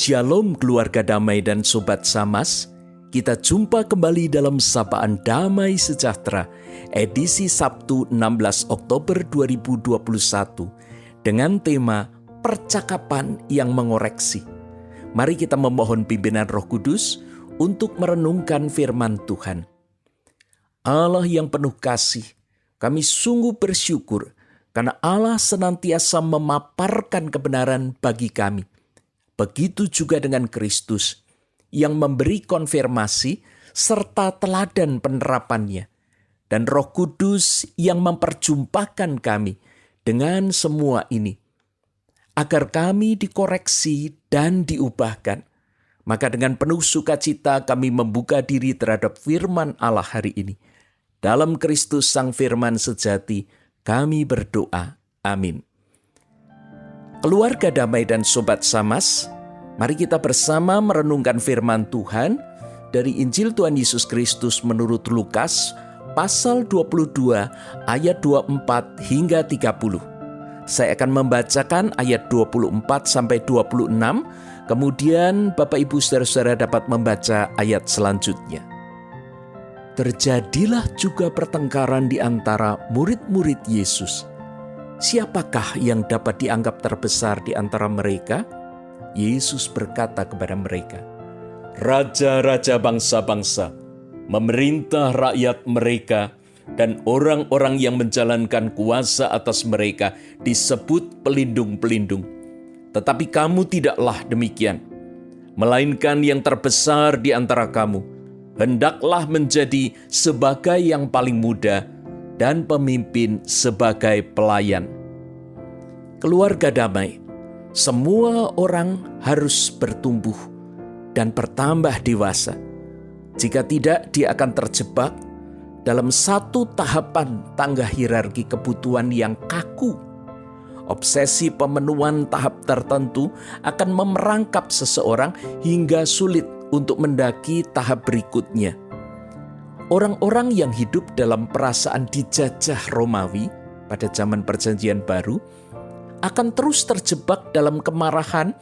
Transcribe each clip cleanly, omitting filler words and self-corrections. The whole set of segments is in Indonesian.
Shalom keluarga damai dan sobat Samas, kita jumpa kembali dalam Sapaan Damai Sejahtera, edisi Sabtu 16 Oktober 2021, dengan tema Percakapan yang Mengoreksi. Mari kita memohon pimpinan Roh Kudus untuk merenungkan firman Tuhan. Allah yang penuh kasih, kami sungguh bersyukur karena Allah senantiasa memaparkan kebenaran bagi kami. Begitu juga dengan Kristus yang memberi konfirmasi serta teladan penerapannya, dan Roh Kudus yang memperjumpakan kami dengan semua ini, agar kami dikoreksi dan diubahkan. Maka dengan penuh sukacita kami membuka diri terhadap firman Allah hari ini. Dalam Kristus Sang Firman sejati, kami berdoa. Amin. Keluarga damai dan sobat Samas, mari kita bersama merenungkan firman Tuhan dari Injil Tuhan Yesus Kristus menurut Lukas pasal 22 ayat 24 hingga 30. Saya akan membacakan ayat 24 sampai 26, kemudian Bapak Ibu Saudara-saudara dapat membaca ayat selanjutnya. Terjadilah juga pertengkaran di antara murid-murid Yesus. Siapakah yang dapat dianggap terbesar di antara mereka? Yesus berkata kepada mereka, "Raja-raja bangsa-bangsa memerintah rakyat mereka, dan orang-orang yang menjalankan kuasa atas mereka disebut pelindung-pelindung. Tetapi kamu tidaklah demikian, melainkan yang terbesar di antara kamu hendaklah menjadi sebagai yang paling muda, dan pemimpin sebagai pelayan." Keluarga damai, semua orang harus bertumbuh dan bertambah dewasa. Jika tidak, dia akan terjebak dalam satu tahapan tangga hierarki kebutuhan yang kaku. Obsesi pemenuhan tahap tertentu akan memerangkap seseorang hingga sulit untuk mendaki tahap berikutnya. Orang-orang yang hidup dalam perasaan dijajah Romawi pada zaman Perjanjian Baru akan terus terjebak dalam kemarahan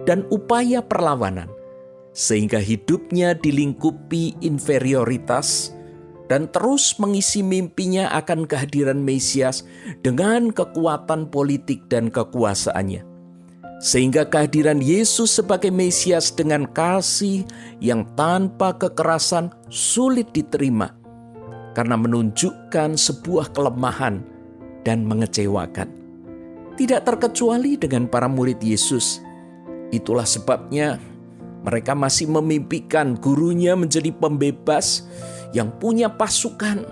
dan upaya perlawanan, sehingga hidupnya dilingkupi inferioritas dan terus mengisi mimpinya akan kehadiran Mesias dengan kekuatan politik dan kekuasaannya. Sehingga kehadiran Yesus sebagai Mesias dengan kasih yang tanpa kekerasan sulit diterima, karena menunjukkan sebuah kelemahan dan mengecewakan. Tidak terkecuali dengan para murid Yesus. Itulah sebabnya mereka masih memimpikan gurunya menjadi pembebas yang punya pasukan.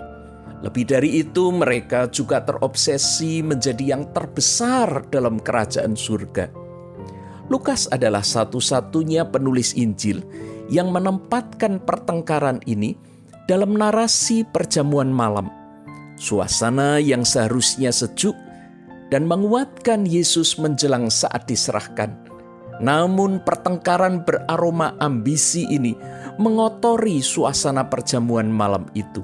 Lebih dari itu, mereka juga terobsesi menjadi yang terbesar dalam kerajaan surga. Lukas adalah satu-satunya penulis Injil yang menempatkan pertengkaran ini dalam narasi perjamuan malam. Suasana yang seharusnya sejuk dan menguatkan Yesus menjelang saat diserahkan. Namun pertengkaran beraroma ambisi ini mengotori suasana perjamuan malam itu.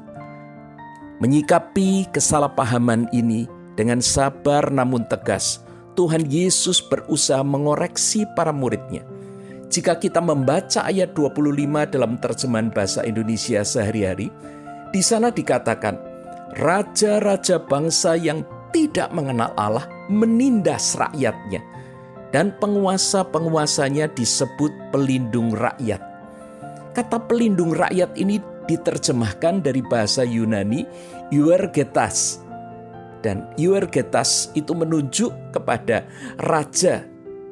Menyikapi kesalahpahaman ini dengan sabar namun tegas, Tuhan Yesus berusaha mengoreksi para muridnya. Jika kita membaca ayat 25 dalam terjemahan bahasa Indonesia sehari-hari, di sana dikatakan, raja-raja bangsa yang tidak mengenal Allah menindas rakyatnya, dan penguasa-penguasanya disebut pelindung rakyat. Kata pelindung rakyat ini diterjemahkan dari bahasa Yunani euergetas. Dan euergetas itu menunjuk kepada raja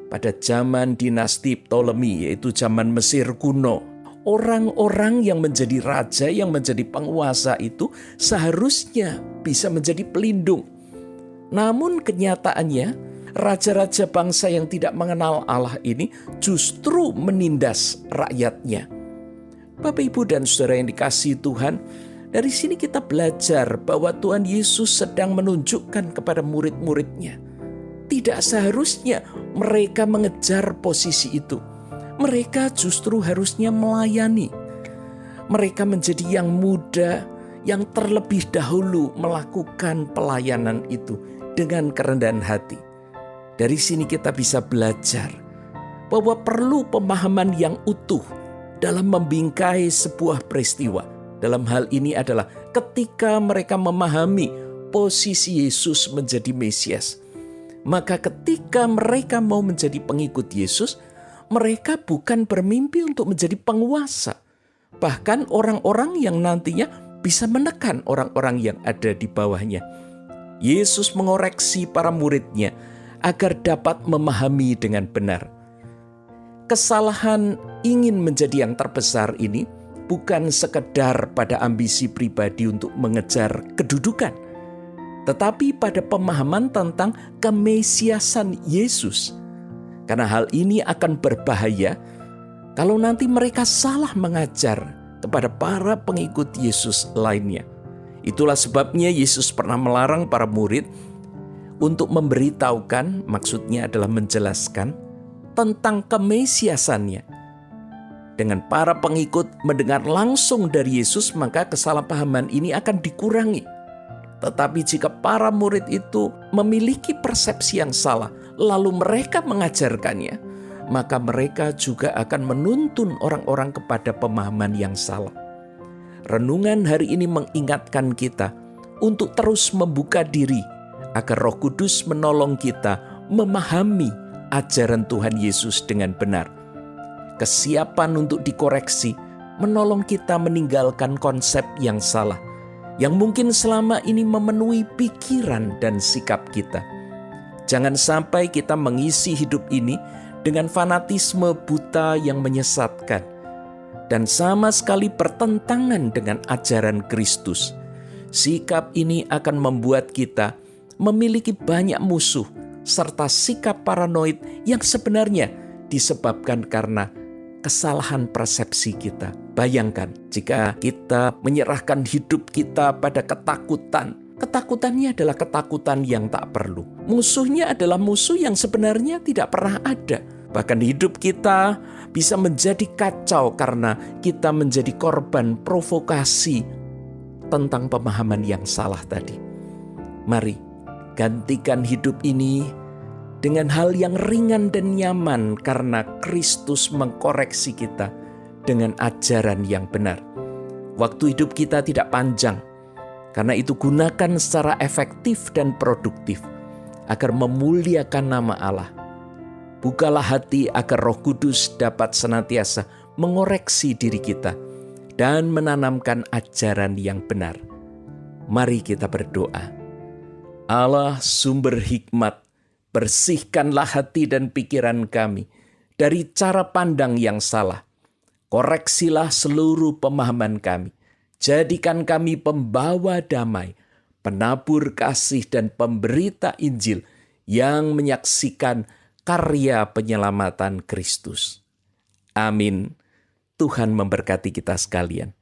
pada zaman dinasti Ptolemy, yaitu zaman Mesir kuno. Orang-orang yang menjadi raja, yang menjadi penguasa itu seharusnya bisa menjadi pelindung. Namun kenyataannya, raja-raja bangsa yang tidak mengenal Allah ini justru menindas rakyatnya. Bapak, Ibu, dan Saudara yang dikasihi Tuhan, dari sini kita belajar bahwa Tuhan Yesus sedang menunjukkan kepada murid-muridnya, tidak seharusnya mereka mengejar posisi itu. Mereka justru harusnya melayani. Mereka menjadi yang muda, yang terlebih dahulu melakukan pelayanan itu dengan kerendahan hati. Dari sini kita bisa belajar bahwa perlu pemahaman yang utuh dalam membingkai sebuah peristiwa. Dalam hal ini adalah ketika mereka memahami posisi Yesus menjadi Mesias. Maka ketika mereka mau menjadi pengikut Yesus, mereka bukan bermimpi untuk menjadi penguasa. Bahkan orang-orang yang nantinya bisa menekan orang-orang yang ada di bawahnya. Yesus mengoreksi para muridnya agar dapat memahami dengan benar. Kesalahan ingin menjadi yang terbesar ini bukan sekedar pada ambisi pribadi untuk mengejar kedudukan, tetapi pada pemahaman tentang kemesiasan Yesus. Karena hal ini akan berbahaya kalau nanti mereka salah mengajar kepada para pengikut Yesus lainnya. Itulah sebabnya Yesus pernah melarang para murid untuk memberitahukan, maksudnya adalah menjelaskan tentang kemesiasannya. Dengan para pengikut mendengar langsung dari Yesus, maka kesalahpahaman ini akan dikurangi. Tetapi jika para murid itu memiliki persepsi yang salah, lalu mereka mengajarkannya, maka mereka juga akan menuntun orang-orang kepada pemahaman yang salah. Renungan hari ini mengingatkan kita untuk terus membuka diri agar Roh Kudus menolong kita memahami ajaran Tuhan Yesus dengan benar. Kesiapan untuk dikoreksi menolong kita meninggalkan konsep yang salah, yang mungkin selama ini memenuhi pikiran dan sikap kita. Jangan sampai kita mengisi hidup ini dengan fanatisme buta yang menyesatkan dan sama sekali bertentangan dengan ajaran Kristus. Sikap ini akan membuat kita memiliki banyak musuh serta sikap paranoid yang sebenarnya disebabkan karena kesalahan persepsi kita. Bayangkan jika kita menyerahkan hidup kita pada ketakutan. Ketakutannya adalah ketakutan yang tak perlu. Musuhnya adalah musuh yang sebenarnya tidak pernah ada. Bahkan hidup kita bisa menjadi kacau karena kita menjadi korban provokasi tentang pemahaman yang salah tadi. Mari gantikan hidup ini dengan hal yang ringan dan nyaman karena Kristus mengkoreksi kita dengan ajaran yang benar. Waktu hidup kita tidak panjang, karena itu gunakan secara efektif dan produktif agar memuliakan nama Allah. Bukalah hati agar Roh Kudus dapat senantiasa mengoreksi diri kita dan menanamkan ajaran yang benar. Mari kita berdoa. Allah sumber hikmat, bersihkanlah hati dan pikiran kami dari cara pandang yang salah. Koreksilah seluruh pemahaman kami. Jadikan kami pembawa damai, penabur kasih dan pemberita Injil yang menyaksikan karya penyelamatan Kristus. Amin. Tuhan memberkati kita sekalian.